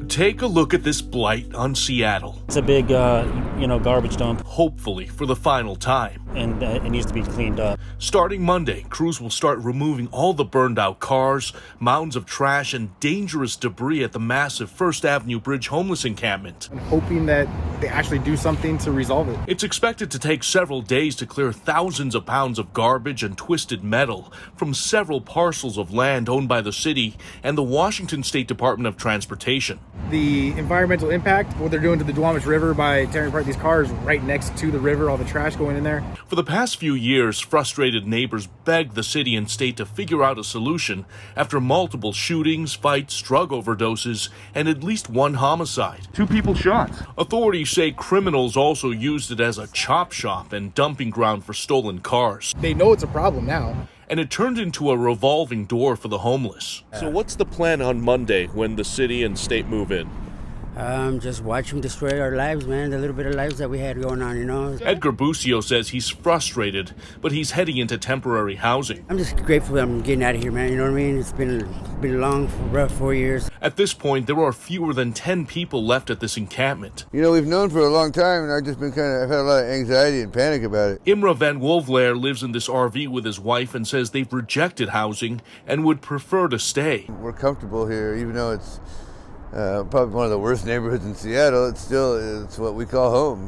Take a look at this blight on Seattle. It's a big, garbage dump, Hopefully for the final time. and it needs to be cleaned up. Starting Monday, crews will start removing all the burned out cars, mounds of trash, and dangerous debris at the massive First Avenue Bridge homeless encampment. I'm hoping that they actually do something to resolve it. It's expected to take several days to clear thousands of pounds of garbage and twisted metal from several parcels of land owned by the city and the Washington State Department of Transportation. The environmental impact, what they're doing to the Duwamish River by tearing apart these cars right next to the river, all the trash going in there. For the past few years, frustrated neighbors begged the city and state to figure out a solution after multiple shootings, fights, drug overdoses, and at least one homicide. 2 people shot. Authorities say criminals also used it as a chop shop and dumping ground for stolen cars. They know it's a problem now. And it turned into a revolving door for the homeless. So what's the plan on Monday when the city and state move in? Just watch them destroy our lives, man, the little bit of lives that we had going on, Edgar Bucio says he's frustrated, but he's heading into temporary housing. I'm just grateful that I'm getting out of here, man, you know what I mean? It's been a long, rough 4 years. At this point, there are fewer than 10 people left at this encampment. We've known for a long time, and I've just been I've had a lot of anxiety and panic about it. Imra Van Wolvlaer lives in this RV with his wife and says they've rejected housing and would prefer to stay. We're comfortable here, even though it's probably one of the worst neighborhoods in Seattle. It's what we call home.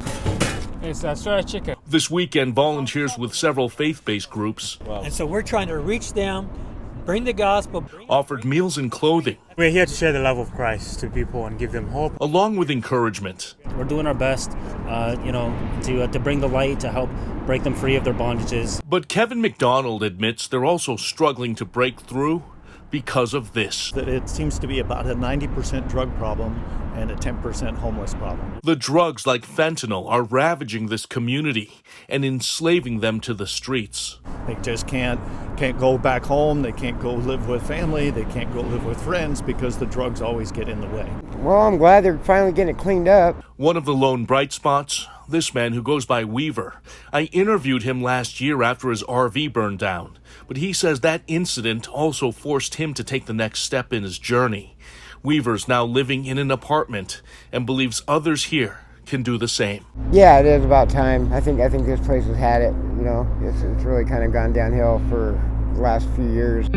It's fried chicken. This weekend, volunteers with several faith-based groups And so we're trying to reach them, bring the gospel. offered meals and clothing, We're here to share the love of Christ to people and give them hope. along with encouragement. We're doing our best, to bring the light, to help break them free of their bondages. But Kevin McDonald admits they're also struggling to break through because of this. That it seems to be about a 90% drug problem and a 10% homeless problem. The drugs like fentanyl are ravaging this community and enslaving them to the streets. They just can't go back home. They can't go live with family. They can't go live with friends because the drugs always get in the way. Well, I'm glad they're finally getting it cleaned up. One of the lone bright spots, this man who goes by Weaver. I interviewed him last year after his RV burned down, but he says that incident also forced him to take the next step in his journey. Weaver's now living in an apartment and believes others here can do the same. Yeah, it is about time. I think this place has had it. It's really kind of gone downhill for the last few years.